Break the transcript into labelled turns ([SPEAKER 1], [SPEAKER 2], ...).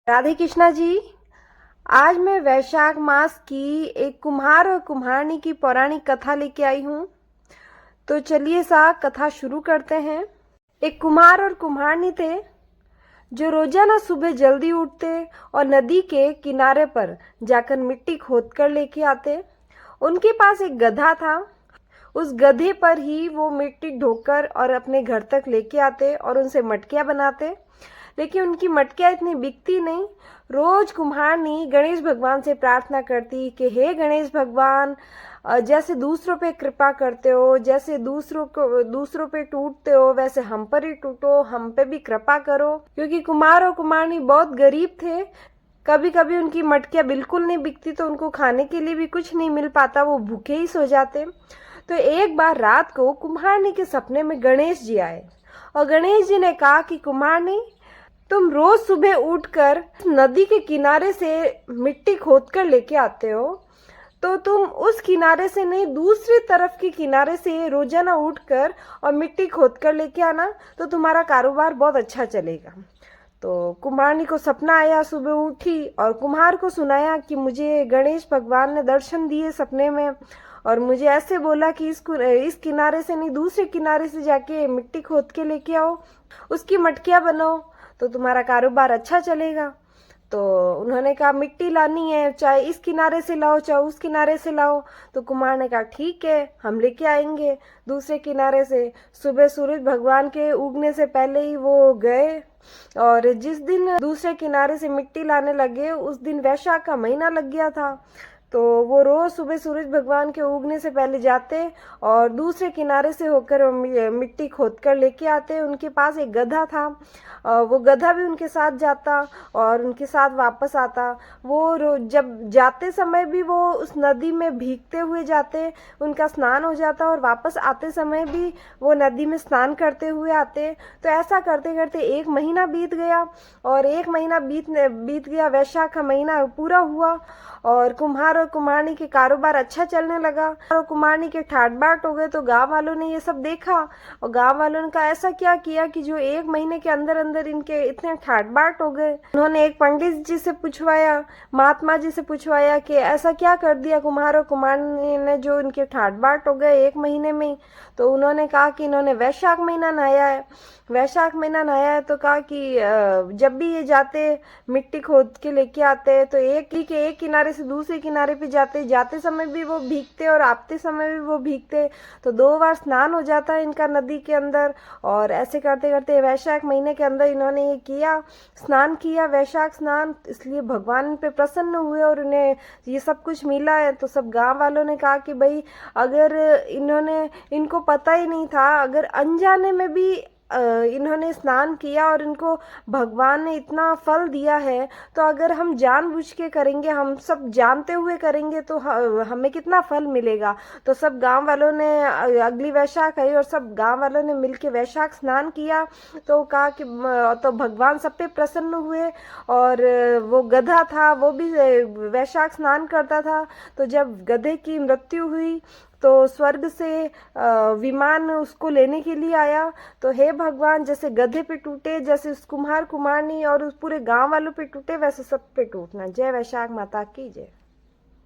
[SPEAKER 1] राधे कृष्णा जी। आज मैं वैशाख मास की एक कुम्हार और कुम्हारनी की पौराणिक कथा लेके आई हूँ। तो चलिए कथा शुरू करते हैं। एक कुम्हार और कुम्हारनी थे जो रोजाना सुबह जल्दी उठते और नदी के किनारे पर जाकर मिट्टी खोद कर लेके आते। उनके पास एक गधा था। उस गधे पर ही वो मिट्टी ढोकर और अपने घर तक लेके आते और उनसे मटकियां बनाते। लेकिन उनकी मटकियां इतनी बिकती नहीं। रोज कुम्हारनी गणेश भगवान से प्रार्थना करती कि हे गणेश भगवान, जैसे दूसरों पे कृपा करते हो, जैसे दूसरों पे टूटते हो, वैसे हम पर ही टूटो, हम पे भी कृपा करो। क्योंकि कुम्हार और कुम्हारनी बहुत गरीब थे। कभी कभी उनकी मटकियां बिल्कुल नहीं बिकती तो उनको खाने के लिए भी कुछ नहीं मिल पाता, वो भूखे ही सो जाते। तो एक बार रात को कुम्हारनी के सपने में गणेश जी आए और गणेश जी ने कहा कि कुम्हारनी, तुम रोज सुबह उठकर नदी के किनारे से मिट्टी खोद कर लेके आते हो, तो तुम उस किनारे से नहीं दूसरी तरफ के किनारे से रोजाना उठकर और मिट्टी खोद कर लेके आना, तो तुम्हारा कारोबार बहुत अच्छा चलेगा। तो कुम्हारनी को सपना आया, सुबह उठी और कुम्हार को सुनाया कि मुझे गणेश भगवान ने दर्शन दिए सपने में और मुझे ऐसे बोला कि इस किनारे से नहीं दूसरे किनारे से जाके मिट्टी खोद के लेके आओ, उसकी मटकियां बनाओ, तो तुम्हारा कारोबार अच्छा चलेगा। तो उन्होंने कहा मिट्टी लानी है, चाहे इस किनारे से लाओ चाहे उस किनारे से लाओ। तो कुम्हार ने कहा ठीक है, हम लेके आएंगे दूसरे किनारे से। सुबह सूरज भगवान के उगने से पहले ही वो गए और जिस दिन दूसरे किनारे से मिट्टी लाने लगे उस दिन वैशाख का महीना लग गया था। तो वो रोज सुबह सूरज भगवान के उगने से पहले जाते और दूसरे किनारे से होकर मिट्टी खोद कर लेके आते। उनके पास एक गधा था, वो गधा भी उनके साथ जाता और उनके साथ वापस आता। वो जब जाते समय भी वो उस नदी में भीगते हुए जाते, उनका स्नान हो जाता और वापस आते समय भी वो नदी में स्नान करते हुए आते। तो ऐसा करते करते एक महीना बीत गया और एक महीना बीत गया, वैशाख का महीना पूरा हुआ और कुम्हार और कुम्हारनी के कारोबार अच्छा चलने लगा और कुम्हारनी के ठाट बाट हो गए। तो गांव वालों ने ये सब देखा और गांव वालों ने कहा ऐसा क्या किया कि जो एक महीने के अंदर अंदर इनके इतने ठाट बाट हो गए। उन्होंने एक पंडित जी से पूछवाया, महात्मा जी से पूछवाया कि ऐसा क्या कर दिया कुम्हार और कुम्हारनी ने जो इनके ठाट बाट हो गए एक महीने में ही। तो उन्होंने कहा कि इन्होंने वैशाख महीना नहाया है। वैशाख महीना नहाया है तो कहा कि जब भी ये जाते मिट्टी खोद के लेके आते तो एक किनारे से दूसरे किनारे पे जाते समय भी वो भीगते और आते समय भी वो भीगते। तो 2 बार स्नान हो जाता है इनका नदी के अंदर। और ऐसे करते करते वैशाख महीने के अंदर इन्होंने ये किया, स्नान किया, वैशाख स्नान। इसलिए भगवान इन पे प्रसन्न हुए और उन्हें ये सब कुछ मिला है। तो सब गांव वालों ने कहा कि भाई अगर इनको पता ही नहीं था, अगर अनजाने में भी इन्होंने स्नान किया और इनको भगवान ने इतना फल दिया है, तो अगर हम जानबूझ के करेंगे, हम सब जानते हुए करेंगे तो हमें कितना फल मिलेगा। तो सब गांव वालों ने अगली वैशाख आई और सब गांव वालों ने मिलके वैशाख स्नान किया। तो कहा कि तो भगवान सब पे प्रसन्न हुए और वो गधा था वो भी वैशाख स्नान करता था। तो जब गधे की मृत्यु हुई तो स्वर्ग से विमान उसको लेने के लिए आया। तो हे भगवान, जैसे गधे पे टूटे, जैसे उस कुम्हार कुम्हारनी और उस पूरे गांव वालों पे टूटे, वैसे सब पे टूटना। जय वैशाख माता की जय।